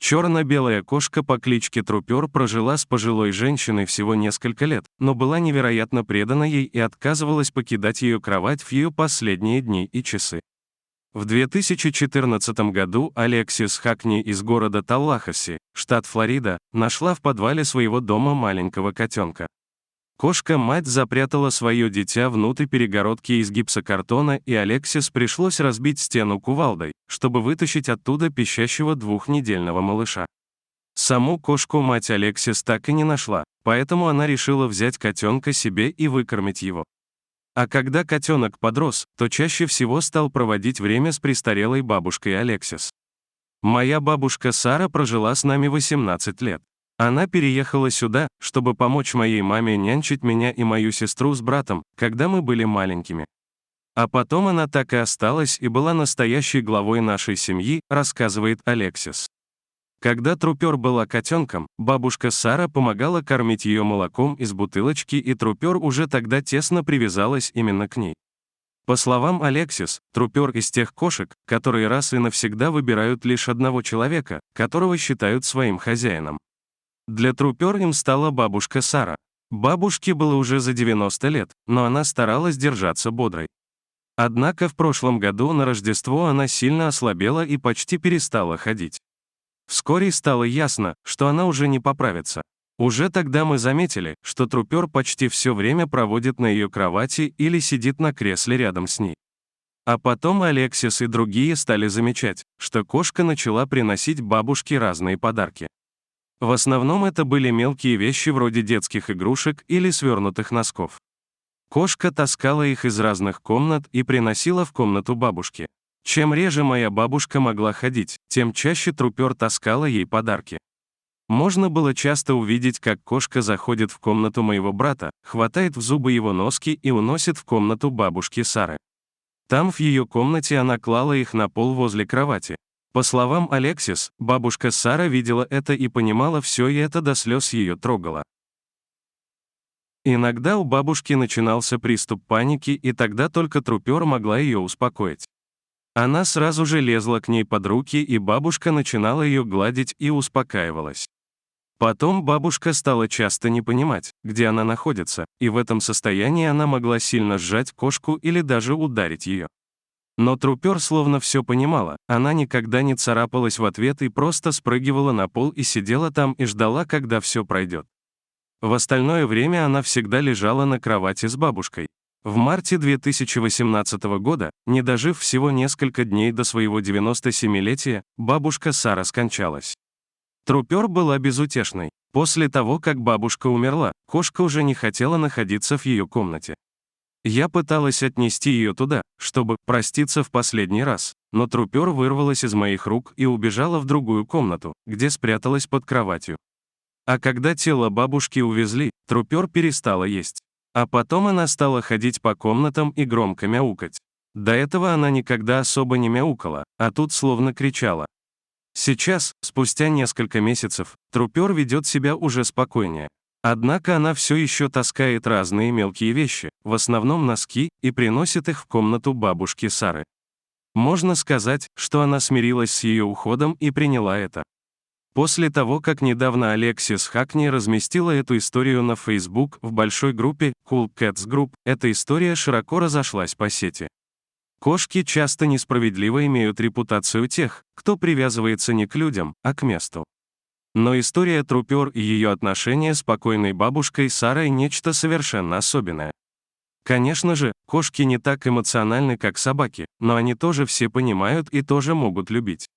Черно-белая кошка по кличке Трупер прожила с пожилой женщиной всего несколько лет, но была невероятно предана ей и отказывалась покидать ее кровать в ее последние дни и часы. В 2014 году Алексис Хакни из города Таллахасси, штат Флорида, нашла в подвале своего дома маленького котенка. Кошка-мать запрятала свое дитя внутрь перегородки из гипсокартона, и Алексис пришлось разбить стену кувалдой, чтобы вытащить оттуда пищащего двухнедельного малыша. Саму кошку-мать Алексис так и не нашла, поэтому она решила взять котенка себе и выкормить его. А когда котенок подрос, то чаще всего стал проводить время с престарелой бабушкой Алексис. Моя бабушка Сара прожила с нами 18 лет. Она переехала сюда, чтобы помочь моей маме нянчить меня и мою сестру с братом, когда мы были маленькими. А потом она так и осталась и была настоящей главой нашей семьи, рассказывает Алексис. Когда Трупер была котенком, бабушка Сара помогала кормить ее молоком из бутылочки, и Трупер уже тогда тесно привязалась именно к ней. По словам Алексис, Трупер из тех кошек, которые раз и навсегда выбирают лишь одного человека, которого считают своим хозяином. Для Трупер им стала бабушка Сара. Бабушке было уже за 90 лет, но она старалась держаться бодрой. Однако в прошлом году на Рождество она сильно ослабела и почти перестала ходить. Вскоре стало ясно, что она уже не поправится. Уже тогда мы заметили, что Трупер почти все время проводит на ее кровати или сидит на кресле рядом с ней. А потом Алексис и другие стали замечать, что кошка начала приносить бабушке разные подарки. В основном это были мелкие вещи вроде детских игрушек или свернутых носков. Кошка таскала их из разных комнат и приносила в комнату бабушки. Чем реже моя бабушка могла ходить, тем чаще Трупер таскала ей подарки. Можно было часто увидеть, как кошка заходит в комнату моего брата, хватает в зубы его носки и уносит в комнату бабушки Сары. Там в ее комнате она клала их на пол возле кровати. По словам Алексис, бабушка Сара видела это и понимала все, и это до слез ее трогало. Иногда у бабушки начинался приступ паники, и тогда только Трупер могла ее успокоить. Она сразу же лезла к ней под руки, и бабушка начинала ее гладить и успокаивалась. Потом бабушка стала часто не понимать, где она находится, и в этом состоянии она могла сильно сжать кошку или даже ударить ее. Но Трупер словно все понимала, она никогда не царапалась в ответ и просто спрыгивала на пол и сидела там и ждала, когда все пройдет. В остальное время она всегда лежала на кровати с бабушкой. В марте 2018 года, не дожив всего несколько дней до своего 97-летия, бабушка Сара скончалась. Трупер была безутешной. После того, как бабушка умерла, кошка уже не хотела находиться в ее комнате. Я пыталась отнести ее туда, чтобы проститься в последний раз, но Трупер вырвалась из моих рук и убежала в другую комнату, где спряталась под кроватью. А когда тело бабушки увезли, Трупер перестала есть. А потом она стала ходить по комнатам и громко мяукать. До этого она никогда особо не мяукала, а тут словно кричала. Сейчас, спустя несколько месяцев, Трупер ведет себя уже спокойнее. Однако она все еще таскает разные мелкие вещи, в основном носки, и приносит их в комнату бабушки Сары. Можно сказать, что она смирилась с ее уходом и приняла это. После того, как недавно Алексис Хакни разместила эту историю на Facebook в большой группе Cool Cats Group, эта история широко разошлась по сети. Кошки часто несправедливо имеют репутацию тех, кто привязывается не к людям, а к месту. Но история Трупер и ее отношения с покойной бабушкой Сарой нечто совершенно особенное. Конечно же, кошки не так эмоциональны, как собаки, но они тоже все понимают и тоже могут любить.